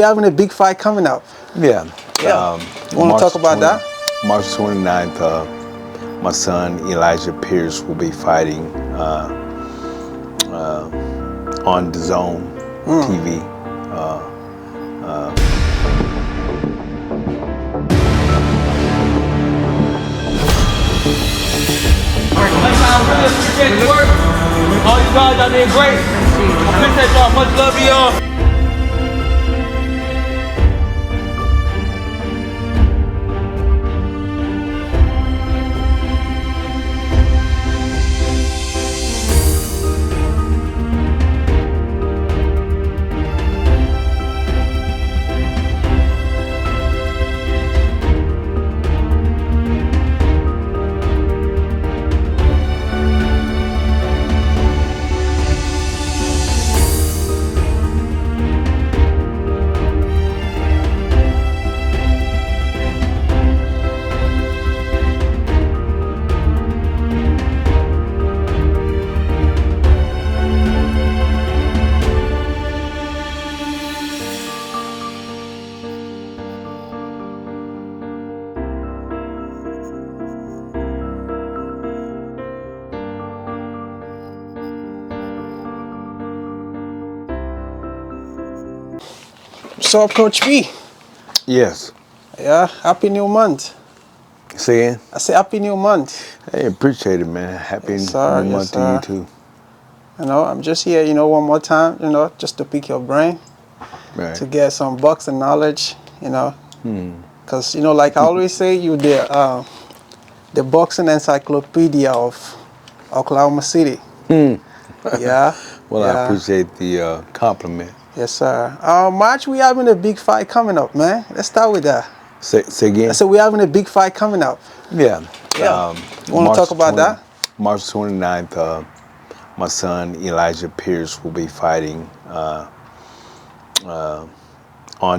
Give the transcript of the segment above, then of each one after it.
We're having a big fight coming up. Yeah. Yeah. You want to talk about that? March 29th, my son Elijah Pierce will be fighting on the Zone TV. I really appreciate the work. All you guys out there great. I appreciate y'all. Much love to y'all. What's up, Coach B? Yes. Yeah, happy new month. Say again? I say happy new month. Hey, appreciate it, man. Happy Yes, sir. new month to you too. I'm just here, one more time, just to pick your brain, Right. to get some boxing knowledge, Because, like I always say, you're the boxing encyclopedia of Oklahoma City. Yeah. Well, yeah. I appreciate the compliment. Yes, sir. March, we having a big fight coming up, man. Let's start with that. Say again? I said we're having a big fight coming up. Yeah. Yeah. You want to talk about that? March 29th, my son Elijah Pierce will be fighting on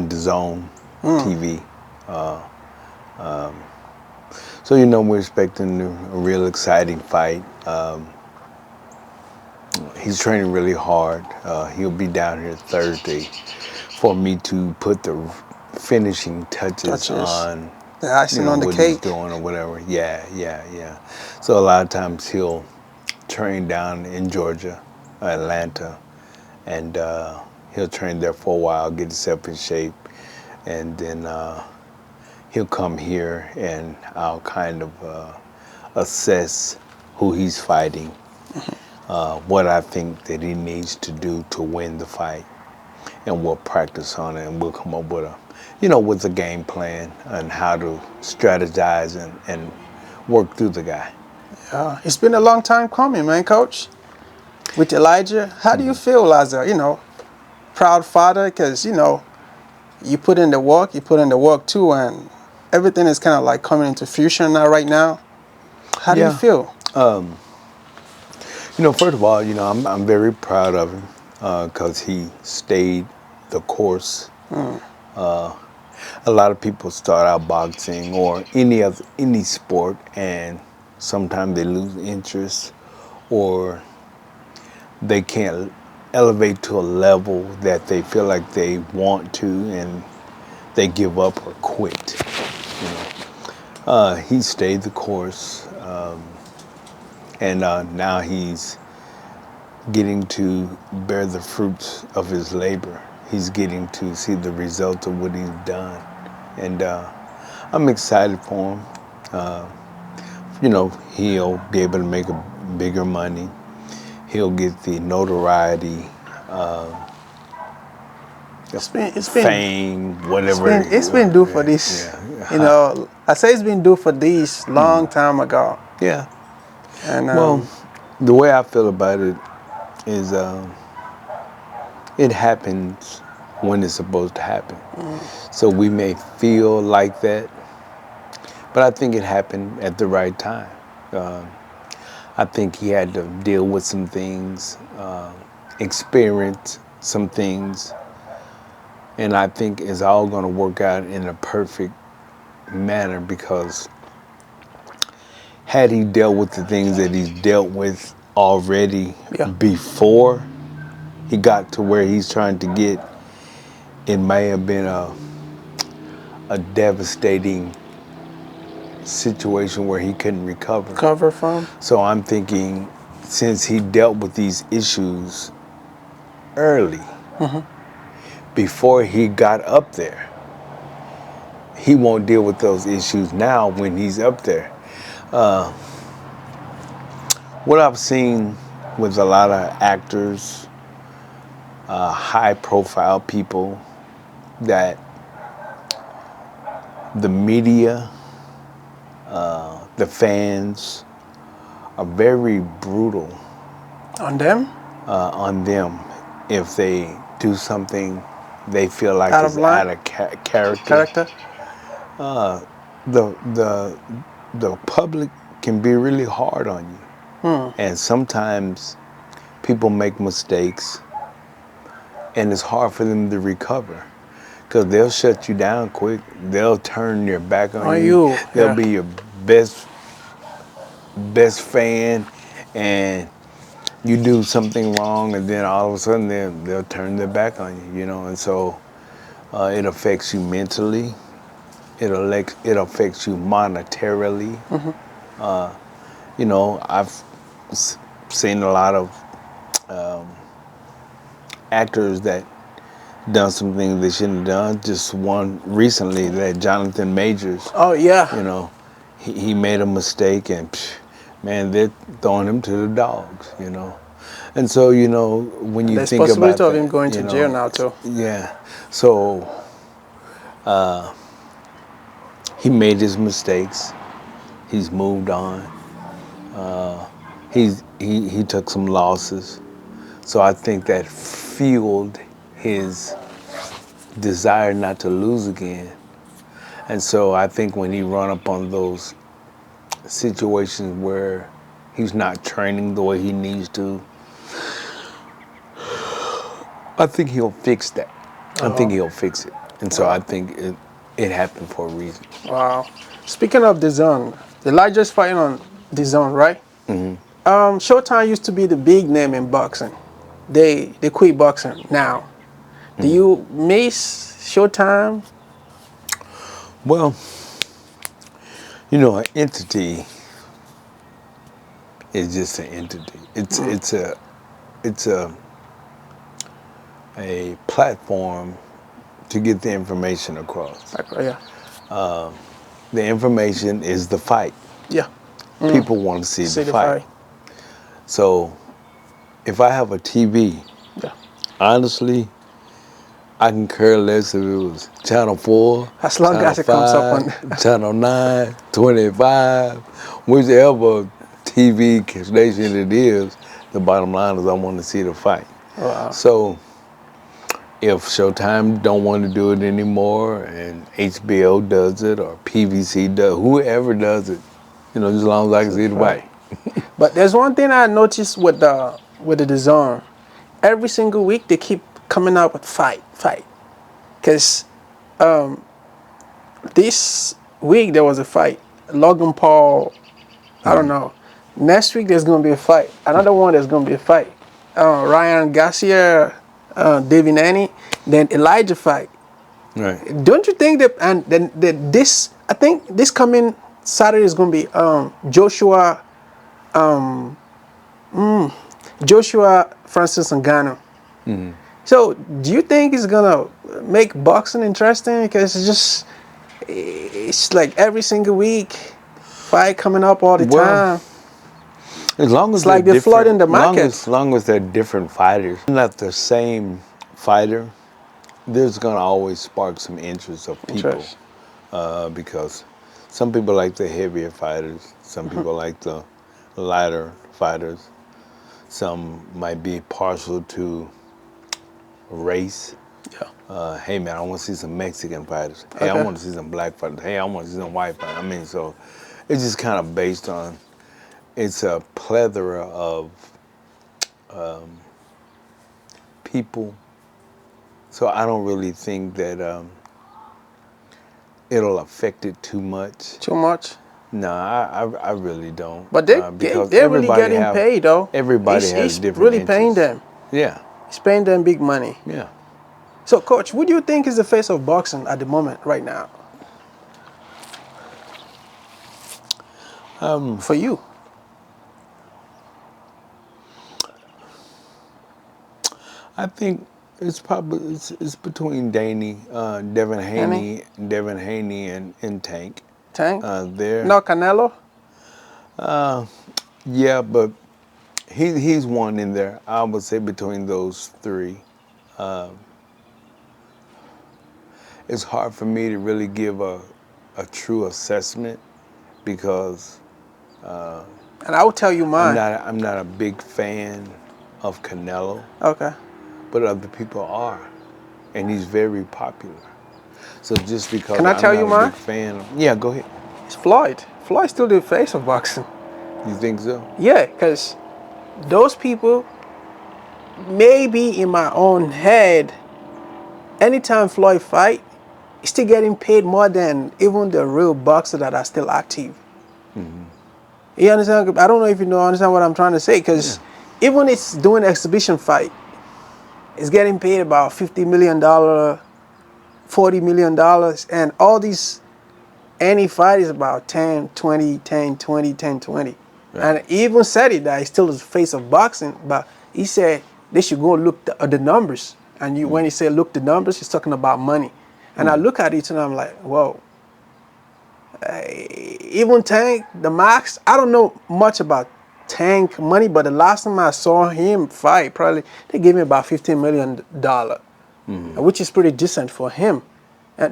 the Zone TV. So we're expecting a real exciting fight. He's training really hard. He'll be down here Thursday for me to put the finishing touches on the icing on the what cake. he's doing or whatever. Yeah. So a lot of times he'll train down in Georgia, Atlanta, and he'll train there for a while, get himself in shape, and then he'll come here and I'll kind of assess who he's fighting, what I think that he needs to do to win the fight, and we'll practice on it, and we'll come up with with a game plan and how to strategize and work through the guy. It's been a long time coming, man, Coach. With Elijah, how do you feel as a, proud father? Because, you put in the work too, and everything is kind of like coming into fusion now, right now. How do you feel? First of all, I'm very proud of him because he stayed the course. A lot of people start out boxing or any sport, and sometimes they lose interest or they can't elevate to a level that they feel like they want to, and they give up or quit. He stayed the course, and now he's getting to bear the fruits of his labor. He's getting to see the results of what he's done, and I'm excited for him. He'll be able to make a bigger money. He'll get the notoriety, It's been fame, whatever. It's been due for this. Yeah. I say it's been due for this long time ago. Yeah. And Well, the way I feel about it is it happens when it's supposed to happen. So we may feel like that, but I think it happened at the right time. I think he had to deal with some things, experience some things, and I think it's all going to work out in a perfect manner, because had he dealt with the things that he's dealt with already before he got to where he's trying to get, it may have been a devastating situation where he couldn't recover. Cover from? So I'm thinking, since he dealt with these issues early, before he got up there, he won't deal with those issues now when he's up there. What I've seen with a lot of actors, high-profile people, that the media, the fans, are very brutal On them? on them if they do something they feel like Out is of line? out of character. Character? The public can be really hard on you, and sometimes people make mistakes, and it's hard for them to recover because they'll shut you down quick. They'll turn their back on you. They'll Yeah. be your best fan, and you do something wrong, and then all of a sudden they'll turn their back on you. You know, and so it affects you mentally. It affects you monetarily. You know, I've seen a lot of actors that done some things they shouldn't have done. Just one recently, that Jonathan Majors. Oh, yeah. You know, he made a mistake, and man, they're throwing him to the dogs. You know, and so you know when you There's think about possibility of that, him going you to know, jail now, too. Yeah, so he made his mistakes. He's moved on. He took some losses, so I think that fueled his desire not to lose again. And so I think when he run up on those situations where he's not training the way he needs to, I think he'll fix that. I think he'll fix it. And so I think it happened for a reason. Wow. Speaking of the zone, Elijah's fighting on the zone, right? Showtime used to be the big name in boxing. They quit boxing now. Do you miss Showtime? Well, you know, an entity is just an entity. It's a platform to get the information across. Yeah. The information is the fight. Yeah. People want to see See the fight. So if I have a TV, Yeah. honestly, I can care less if it was Channel 4, As long Channel as it comes up 5, Channel 9, 25, whichever TV station it is, the bottom line is I want to see the fight. Wow. So if Showtime don't want to do it anymore and HBO does it or PVC does, whoever does it, you know, just as long as I can see the fight. But there's one thing I noticed with the DAZN. Every single week they keep coming out with fight. Because this week there was a fight. Logan Paul, I don't know. Next week there's going to be a fight. Another one there's going to be a fight. Ryan Garcia, David Nanny, then Elijah fight. Right. Don't you think that, and then this, I think this coming Saturday is going to be Joshua Francis Ngannou. So do you think it's gonna make boxing interesting? Because it's like every single week fight coming up all the time. As long as It's like they're flooding the market. As long as they're different fighters, not the same fighter, there's gonna always spark some interest of people. Because some people like the heavier fighters, some people like the lighter fighters, some might be partial to race. Yeah. Hey man, I want to see some Mexican fighters. Hey, I want to see some black fighters. Hey, I want to see some white fighters. I mean, so it's just kind of based on, it's a plethora of people. So I don't really think that it'll affect it too much. Too much? No, I really don't. But they're really getting paid though. Everybody has he's different really paying interests. them. Yeah. He's paying them big money. Yeah. So, Coach, who do you think is the face of boxing at the moment, right now? For you? I think it's between Any? Devin Haney, and Tank. Tank? There, No, Canelo? yeah, but he's one in there. I would say between those three. It's hard for me to really give a true assessment because And I will tell you mine. I'm not a big fan of Canelo, Okay. but other people are, and he's very popular. So just because Can I I'm tell not you a mine? big fan, yeah, go ahead. It's Floyd. Floyd's still the face of boxing. You think so? Yeah, because those people, maybe in my own head, anytime Floyd fight, he's still getting paid more than even the real boxers that are still active. You understand? I don't know if you understand what I'm trying to say, Yeah. because even it's doing exhibition fight, it's getting paid about $50 million, $40 million, and all these, any fight is about 10, 20, 10, 20, 10, 20. Right. And he even said it that he's still the face of boxing, but he said they should go look the numbers. And when he said look the numbers, he's talking about money. And I look at it and I'm like, whoa. Even Tank, the Max, I don't know much about Tank money, but the last time I saw him fight, probably they gave me about $15 million, which is pretty decent for him.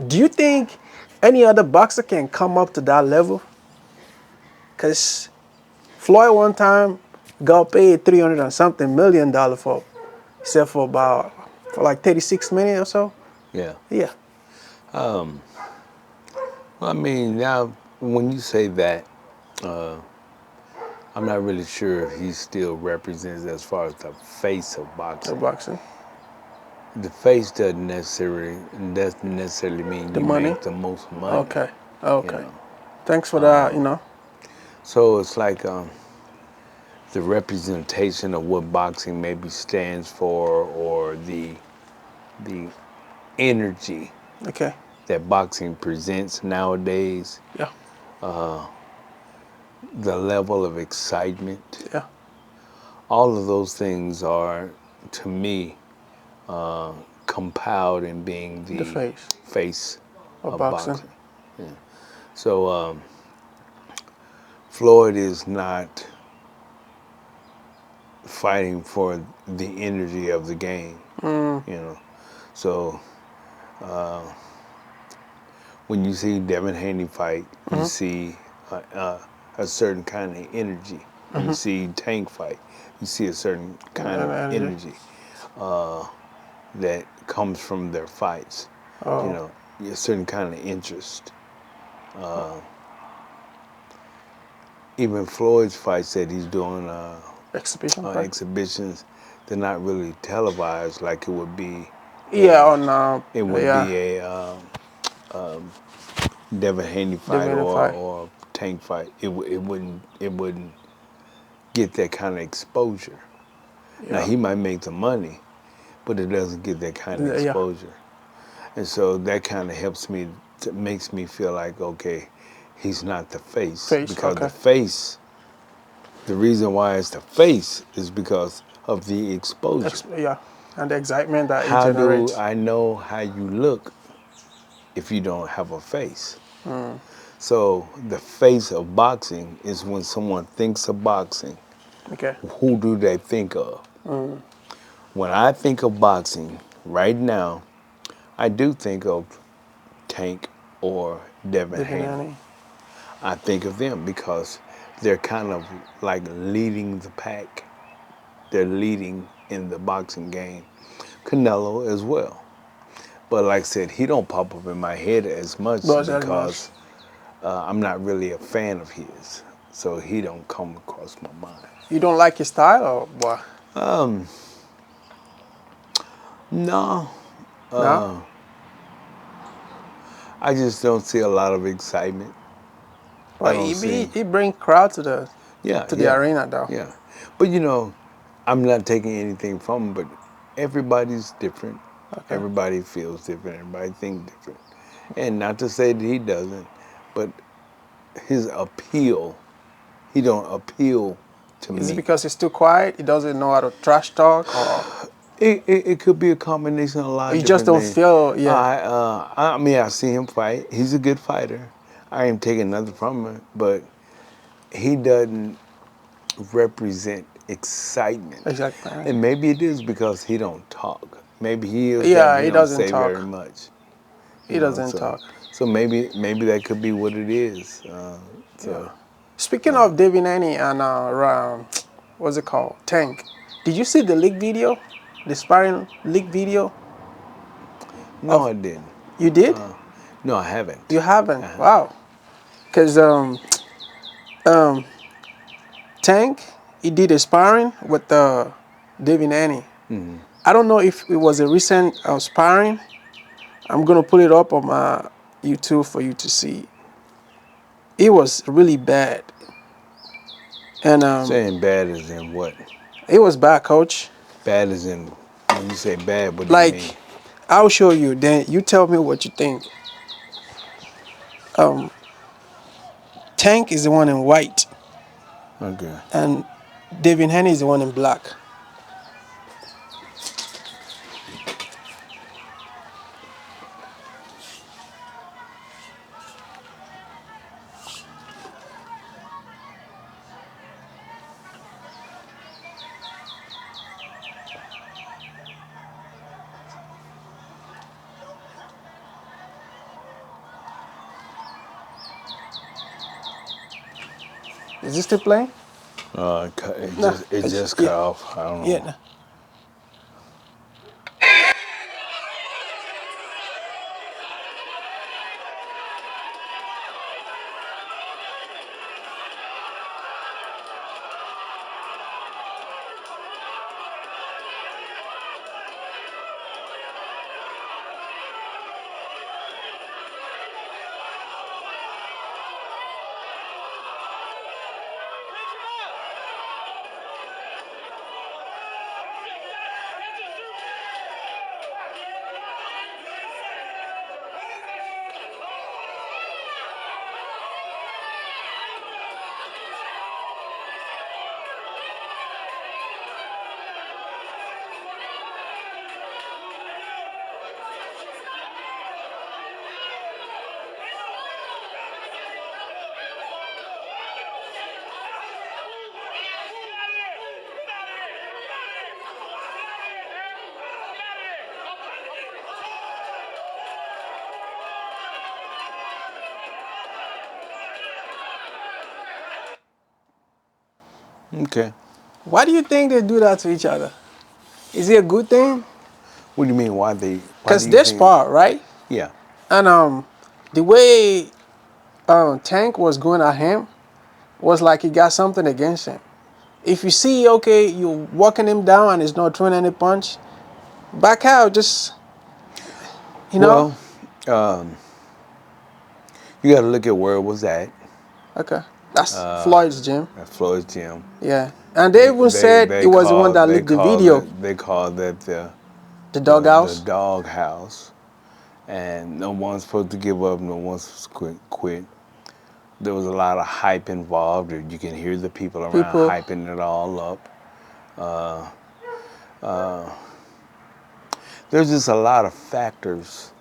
Do you think any other boxer can come up to that level? Because Floyd one time got paid 300 and something million dollars for, except for like 36 million or so. Yeah. Yeah. Well, I mean, now when you say that, I'm not really sure if he still represents as far as the face of The boxing. boxing. The face doesn't necessarily mean The you money? make the most money. Okay. Okay. You know? Thanks for that, So it's like the representation of what boxing maybe stands for, or the energy Okay. that boxing presents nowadays, Yeah. the level of excitement. Yeah. All of those things are, to me, compiled in being The face face of of boxing. boxing. So Floyd is not fighting for the energy of the game, So when you see Devin Haney fight, you see a certain kind of energy. When you see Tank fight, you see a certain kind of energy that comes from their fights. Oh. A certain kind of interest. Even Floyd's fights that he's doing Exhibition fight. exhibitions, they're not really televised like it would be. Yeah, on It would yeah. be a Devin Haney fight Devin fight. or Tank fight. It wouldn't get that kind of exposure. Now Yeah. he might make the money, but it doesn't get that kind of Yeah. exposure. And so that kind of makes me feel like, okay, he's not the face. Face, Because okay. the face, the reason why it's the face is because of the exposure. Yeah. And the excitement that How it generates. do I know how you look if you don't have a face? So the face of boxing is when someone thinks of boxing, Okay. who do they think of? When I think of boxing right now, I do think of Tank or Devin Haney. I think of them because they're kind of like leading the pack. They're leading in the boxing game. Canelo as well. But like I said, he don't pop up in my head as much because I'm not really a fan of his. So he don't come across my mind. You don't like his style or what? No. No? I just don't see a lot of excitement. Well, he bring crowd to the arena though. Yeah. But I'm not taking anything from him, but everybody's different. Okay. Everybody feels different. Everybody thinks different. And not to say that he doesn't, but his appeal, he don't appeal to Is it me. because he's too quiet? He doesn't know how to trash talk, or It could be a combination of a lot of you just different don't things. feel? Yeah. I mean, I see him fight. He's a good fighter. I ain't taking nothing from him, but he doesn't represent excitement. Exactly. And maybe it is because he don't talk. Maybe he is that, Yeah, but he he don't doesn't say very talk. much. He doesn't talk. So maybe that could be what it is. Yeah. Speaking of David Nanny and what's it called? Tank. Did you see the leak video? The sparring leak video? No, Of I didn't. you did? No, I haven't. You haven't? Uh-huh. Wow. Because um, Tank, he did a sparring with David Nanny. I don't know if it was a recent sparring. I'm gonna put it up on my YouTube for you to see. It was really bad, and Saying bad is in what? it was bad, coach. Bad is in, when you say bad, what do you Like, mean? I'll show you. Then you tell me what you think. Tank is the one in white, Okay. and David Haney is the one in black. Is this still playing? It it it's, just cut yeah, off. I don't know. yeah. No. Okay. Why do you think they do that to each other? Is it a good thing? What do you mean? Why Because do you they think? spar, right? Yeah. And the way Tank was going at him was like he got something against him. If you see, okay, you're walking him down and he's not throwing any punch, back out, just, you know? Well, you got to look at where it was at. Okay. That's Floyd's gym. At Floyd's gym. Yeah. And they even said it was the one that leaked the video. They called it The the doghouse. dog house, and no one's supposed to give up. No one's supposed to quit. There was a lot of hype involved. You can hear the people around hyping it all up. There's just a lot of factors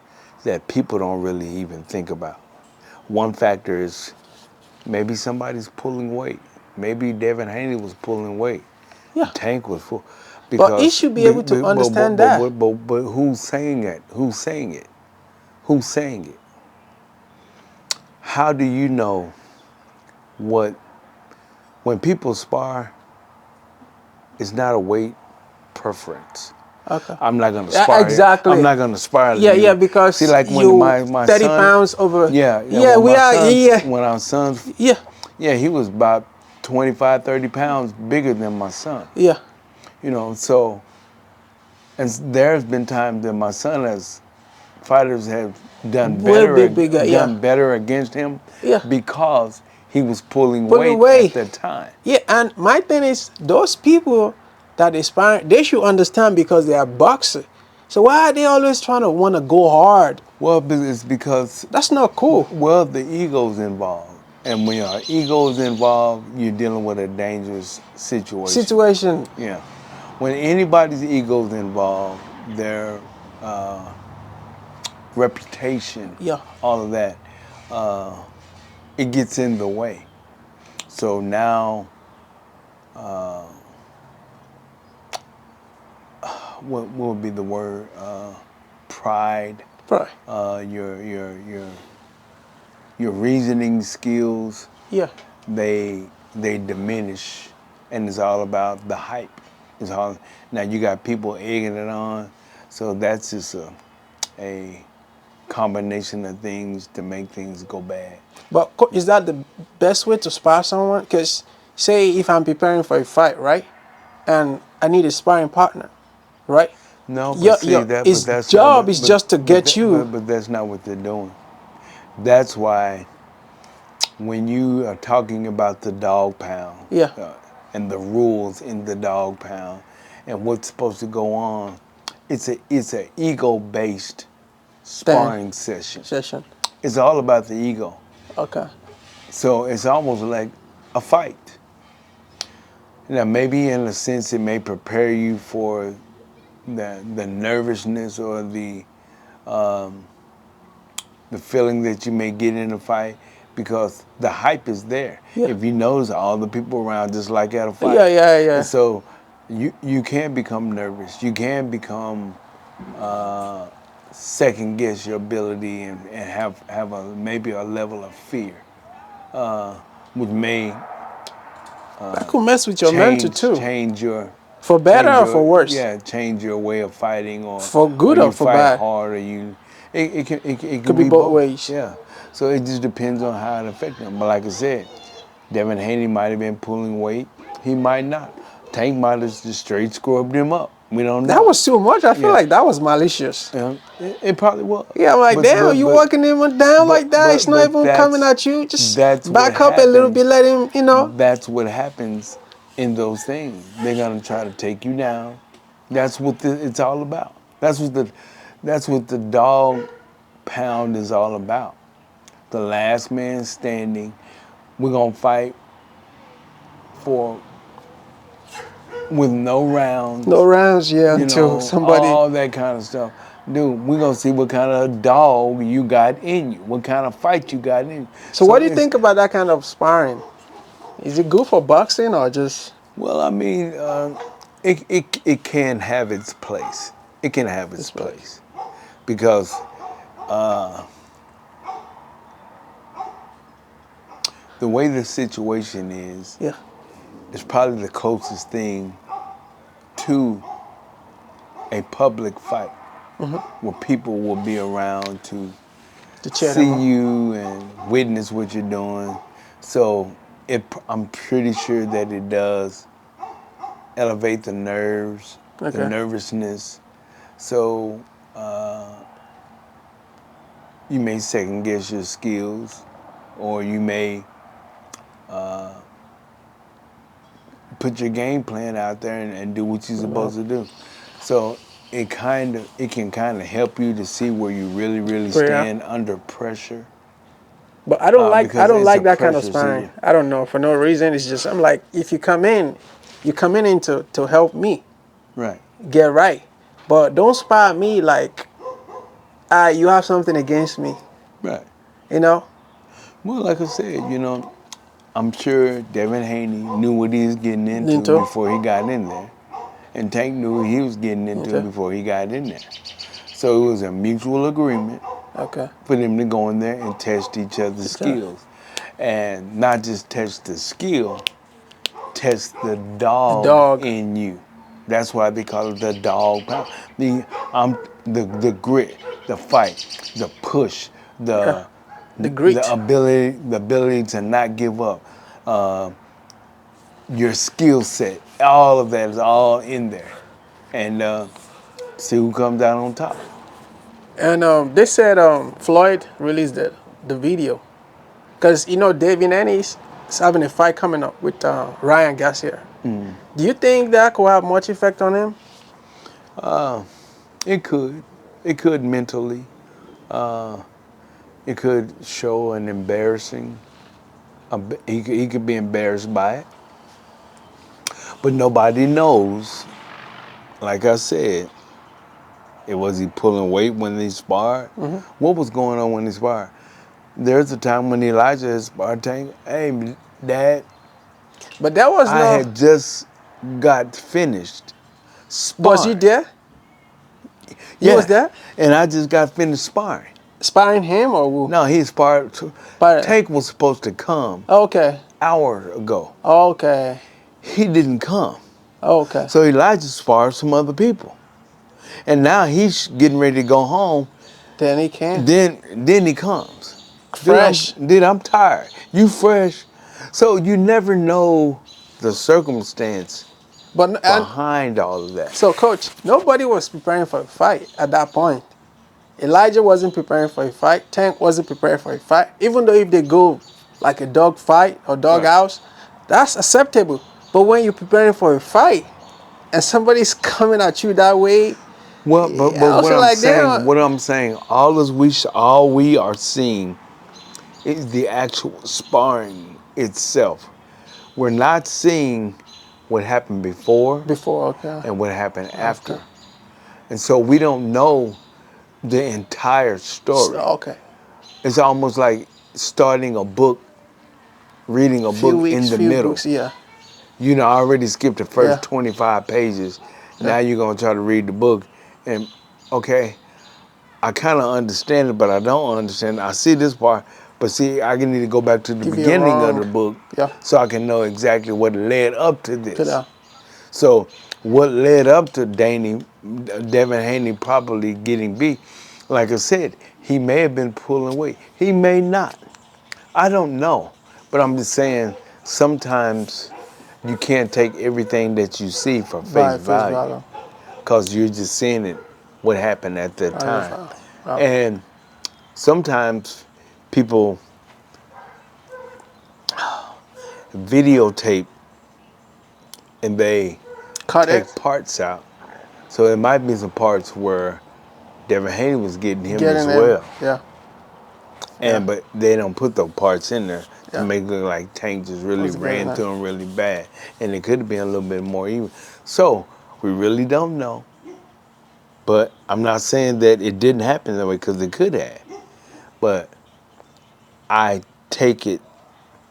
that people don't really even think about. One factor is maybe somebody's pulling weight. Maybe Devin Haney was pulling weight. Yeah. Tank was full. But he should be able to understand that. But who's saying it? Who's saying it? Who's saying it? How do you know what, when people spar, it's not a weight preference. Okay. I'm not gonna spar. Exactly. I'm not gonna spar. Yeah, you. yeah, because see, like when you my 30 son, pounds over. Yeah, Yeah, we are. Yeah. When our son, Yeah. yeah, he was about 25, 30 pounds bigger than my son. Yeah. You know, so, and there's been times that my son has, fighters have done better, bigger, better against him, Yeah. because he was pulling Pulling weight at that time. Yeah, and my thing is, those people that inspire, they should understand because they are boxers. So why are they always trying to want to go hard? Well, it's because, That's not cool. well, the ego's involved. And when your ego's involved, you're dealing with a dangerous situation. Situation. Yeah. When anybody's ego's involved, their reputation, Yeah. all of that, it gets in the way. So now, what would be the word? Pride. Right. Your reasoning skills, Yeah. they diminish, and it's all about the hype. It's all, now you got people egging it on, so that's just a combination of things to make things go bad. But is that the best way to spar someone? Because say if I'm preparing for a fight, right, and I need a sparring partner, right? No, but His that's job not, is just to get you. But that's not what they're doing. That's why when you are talking about the dog pound, Yeah. and the rules in the dog pound, and what's supposed to go on, it's a ego-based sparring session. It's all about the ego. Okay. So it's almost like a fight. Now, maybe in a sense, it may prepare you for the nervousness or the feeling that you may get in a fight, because the hype is there. Yeah. If you notice, all the people around just like at a fight. Yeah. And so you can become nervous. You can become second guess your ability and have maybe a level of fear, which may that could mess with your mental too. Change your, for better or for worse. Yeah, change your way of fighting, or for good or for fight bad. hard, or you. It could be both ways. Yeah. So it just depends on how it affects them. But like I said, Devin Haney might have been pulling weight. He might not. Tank might have just straight scrubbed him up. We don't know. That was too much. I feel like that was malicious. Yeah, it probably was. Yeah, I'm like, damn, you walking him down like that. It's not even coming at you. Just back up a little bit, let him, That's what happens in those things. They're gonna try to take you down. That's what it's all about. That's what the dog pound is all about. The last man standing. We're gonna fight with no rounds. No rounds, yeah, until somebody. All that kind of stuff. Dude, we're gonna see what kind of dog you got in you, what kind of fight you got in you. So what do you think about that kind of sparring? Is it good for boxing or just? Well, I mean, it can have its place. It can have its place. Because the way the situation is, yeah, it's probably the closest thing to a public fight, where people will be around to see you and witness what you're doing. So I'm pretty sure that it does elevate the nerves, the nervousness. So you may second guess your skills, or you may put your game plan out there and do what you're supposed to do. So it can kind of help you to see where you really stand under pressure. But I don't like that kind of sparring. I don't know, for no reason. It's just, I'm like, if you come in to help me. Right. Get right. But don't spar me like you have something against me. Right. Well, like I said, I'm sure Devin Haney knew what he was getting into before he got in there. And Tank knew what he was getting into before he got in there. So it was a mutual agreement for them to go in there and test each other's skills. And not just test the skill, test the dog in you. That's why they call it the dog pound. The grit, the fight, the push, the grit, the ability to not give up, your skill set, all of that is all in there, and see who comes out on top. And they said Floyd released the video, because David Ennis is having a fight coming up with Ryan Garcia. Do you think that could have much effect on him? It could mentally. It could show an embarrassing. He could be embarrassed by it, but nobody knows. Like I said, was he pulling weight when he sparred? What was going on when he sparred? There's a time when Elijah had sparred Tank. Hey, Dad, But that was I no. had just got finished sparring. Was you there? Yeah, You was there? and I just got finished sparring. Sparring him or who? No, he sparred. Sparring. Tank was supposed to come Okay. hour ago. Okay. He didn't come. Okay. So Elijah sparred some other people. And now he's getting ready to go home. Then he came. Then he comes. Fresh. Dude, I'm tired. You fresh. So you never know the circumstance But behind all of that. so, Coach, nobody was preparing for a fight at that point. Elijah wasn't preparing for a fight. Tank wasn't preparing for a fight. Even though if they go like a dog fight or dog house, that's acceptable. But when you're preparing for a fight and somebody's coming at you that way, Well, but what I'm saying, all we are seeing is the actual sparring itself. We're not seeing what happened before okay. and what happened after. And so we don't know the entire story. Okay. It's almost like starting a book, reading a book in the middle. Books, yeah. You know, I already skipped the first Yeah. 25 pages. Now you're going to try to read the book. And, okay, I kind of understand it, but I don't understand it. I see this part, but see, I need to go back to the beginning of the book so I can know exactly what led up to this. So what led up to Devin Haney probably getting beat, like I said, he may have been pulling weight. He may not. I don't know. But I'm just saying, sometimes you can't take everything that you see for face value. Because you're just seeing it, what happened at that time. And sometimes people videotape and they take parts out. So it might be some parts where Devin Haney was getting him as well. But they don't put those parts in there to make it look like Tank just really ran through him really bad. And it could have been a little bit more even. So we really don't know. But I'm not saying that it didn't happen that way, because it could have. But I take it,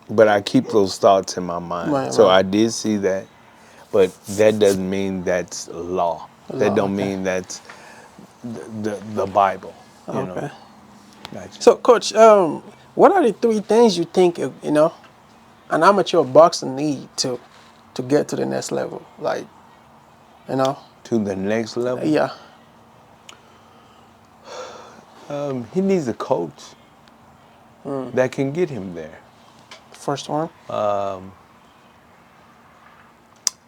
but I keep those thoughts in my mind. So I did see that, but that doesn't mean that's law. That don't mean that's the Bible. You know? Gotcha. So, Coach, what are the 3 things you think an amateur boxer need to get to the next level? Like, To the next level? Yeah. He needs a coach that can get him there. First one?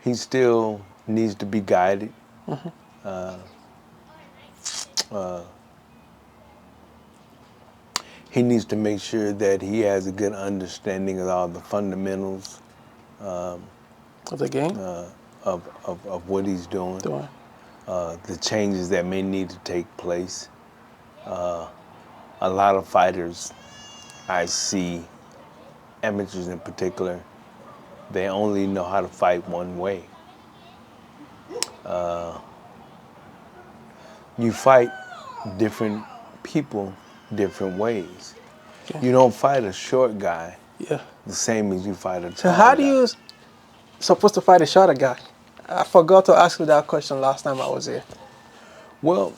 He still needs to be guided. He needs to make sure that he has a good understanding of all the fundamentals of the game? Of what he's doing. The changes that may need to take place. A lot of fighters I see, amateurs in particular, they only know how to fight one way. You fight different people different ways. You don't fight a short guy the same as you fight a tall guy. So how do you supposed to fight a shorter guy? I forgot to ask you that question last time I was here. Well,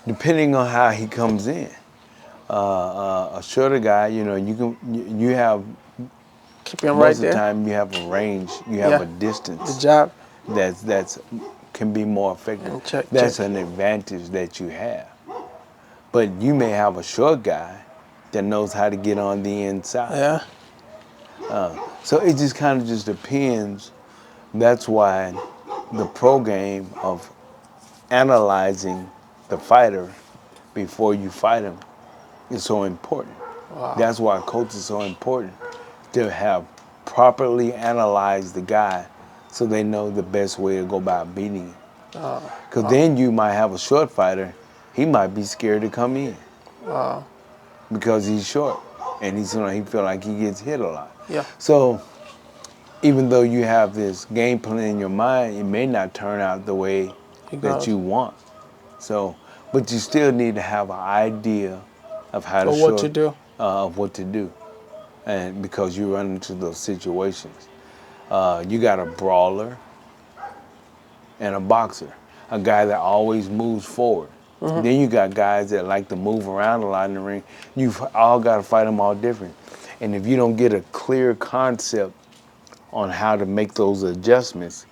depending on how he comes in. A shorter guy, you have keep him most right of the there. time you have a range, you have a distance. The jab. That's can be more effective. That's an advantage that you have. But you may have a short guy that knows how to get on the inside. So it just kind of just depends. That's why the pro game of analyzing the fighter before you fight him is so important. That's why coach is so important, to have properly analyzed the guy so they know the best way to go about beating him. Because then you might have a short fighter. He might be scared to come in because he's short, and he feel like he gets hit a lot. Yeah. So even though you have this game plan in your mind, it may not turn out the way that you want. So, but you still need to have an idea of how to Or what to do. Of what to do, and because you run into those situations, you got a brawler and a boxer, a guy that always moves forward. Then you got guys that like to move around a lot in the ring. You've all got to fight them all different, and if you don't get a clear concept on how to make those adjustments,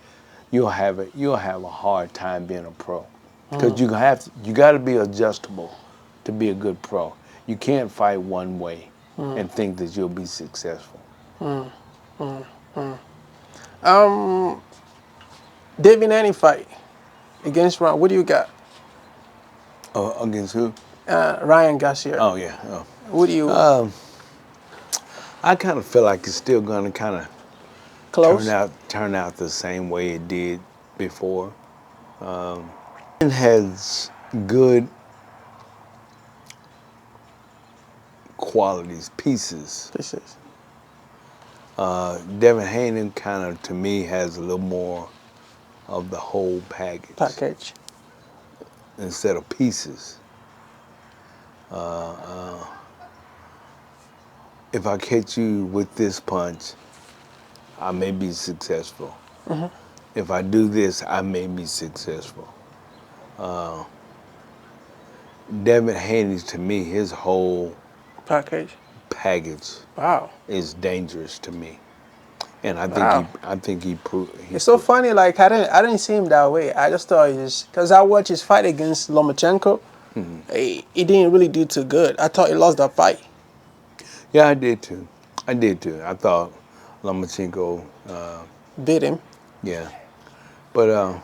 you'll have a hard time being a pro. Because you got to be adjustable to be a good pro. You can't fight one way and think that you'll be successful. David Haney fight against Ryan. What do you got? Against who? Ryan Garcia. Oh yeah. Oh. What do you? I kind of feel like it's still going to kind of Close. turn out the same way it did before. It has good qualities, pieces. Devin Haney kind of, to me, has a little more of the whole package instead of pieces. If I catch you with this punch, I may be successful. If I do this, I may be successful. Devin Haney, to me, his whole package Wow. is dangerous to me, and I think he proved. It's so funny. Like I didn't see him that way. I just thought because I watched his fight against Lomachenko. He didn't really do too good. I thought he lost that fight. Yeah, I did too. I thought Lomachenko Beat him. Yeah, but I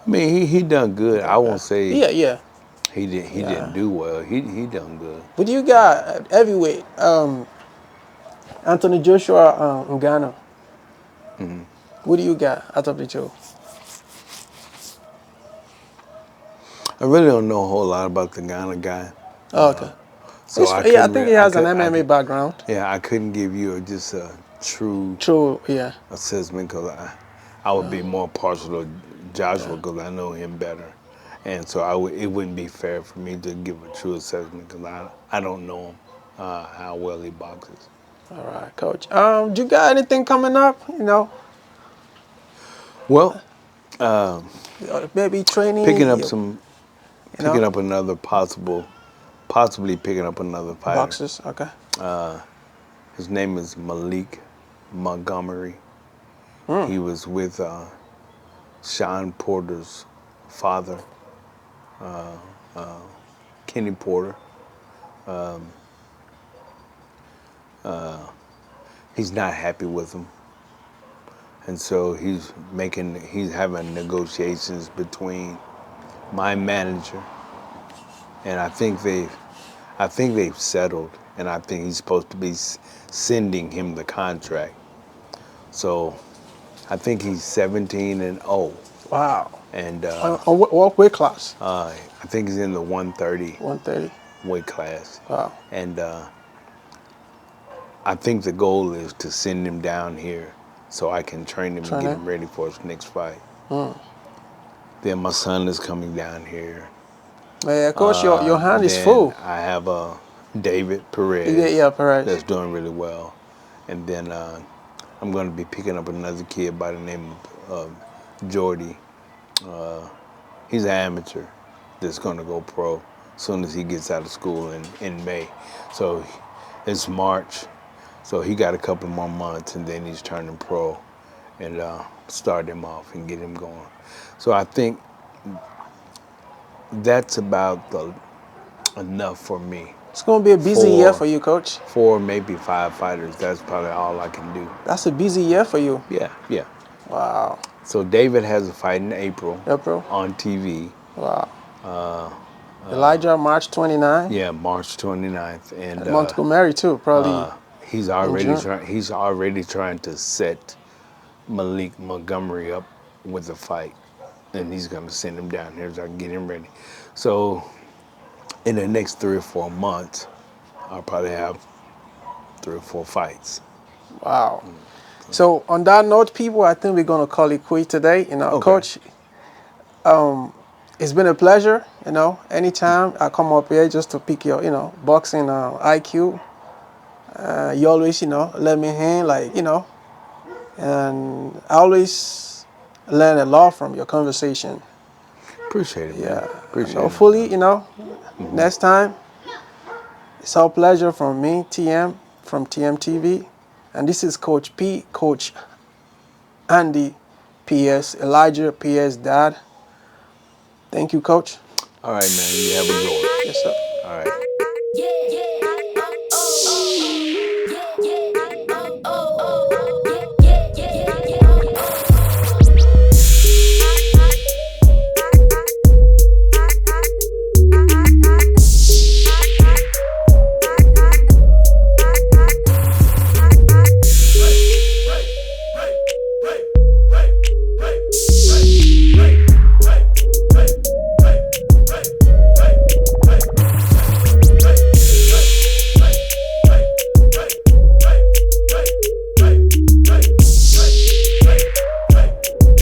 mean, he done good. I won't say. Yeah. He didn't do well. He done good. But you got heavyweight Anthony Joshua Ngannou. What do you got out of the two? I really don't know a whole lot about the Ghana guy. Oh, okay. So I think he has an MMA background. Yeah, I couldn't give you just a true assessment because I would be more partial to Joshua because I know him better. And so it wouldn't be fair for me to give a true assessment because I don't know him, how well he boxes. All right, Coach. Do you got anything coming up? Well, maybe training. Picking up another possibly picking up another fighter. Boxers, okay. His name is Malik Montgomery. He was with Sean Porter's father, Kenny Porter. He's not happy with him, and so he's having negotiations between my manager, and I think they've settled, and I think he's supposed to be sending him the contract. So I think he's 17-0. Wow. And what weight class? I think he's in the 130. 130. Weight class. Wow. And I think the goal is to send him down here so I can train him and get him ready for his next fight. Then my son is coming down here. Yeah, Coach, your hand is full. I have David Perez. Yeah, Perez. That's doing really well. And then I'm going to be picking up another kid by the name of Jordy. He's an amateur that's going to go pro as soon as he gets out of school in May. So it's March. So he got a couple more months, and then he's turning pro, and start him off and get him going. So I think that's about enough for me. It's going to be a busy year for you, Coach. 4, maybe 5 fighters. That's probably all I can do. That's a busy year for you. Yeah. Wow. So David has a fight in April. On TV. Wow. Elijah, March 29th. Yeah, March 29th, and Montgomery too, probably. He's already trying to set Malik Montgomery up with a fight. and he's gonna send him down here so I can get him ready. So in the next 3 or 4 months, I'll probably have 3 or 4 fights. Wow. So on that note, people, I think we're gonna call it quit today. You know, Okay. Coach, it's been a pleasure. You know, anytime I come up here just to pick your, boxing IQ, you always, let me in, like, and I always learn a lot from your conversation. Appreciate it, man. Yeah. Appreciate And it. hopefully, next time, it's our pleasure from me, TM, from TMTV. And this is Coach P, Coach Andy, PS, Elijah, PS, Dad. Thank you, Coach. All right, man. You have a good one. Yes, sir. All right.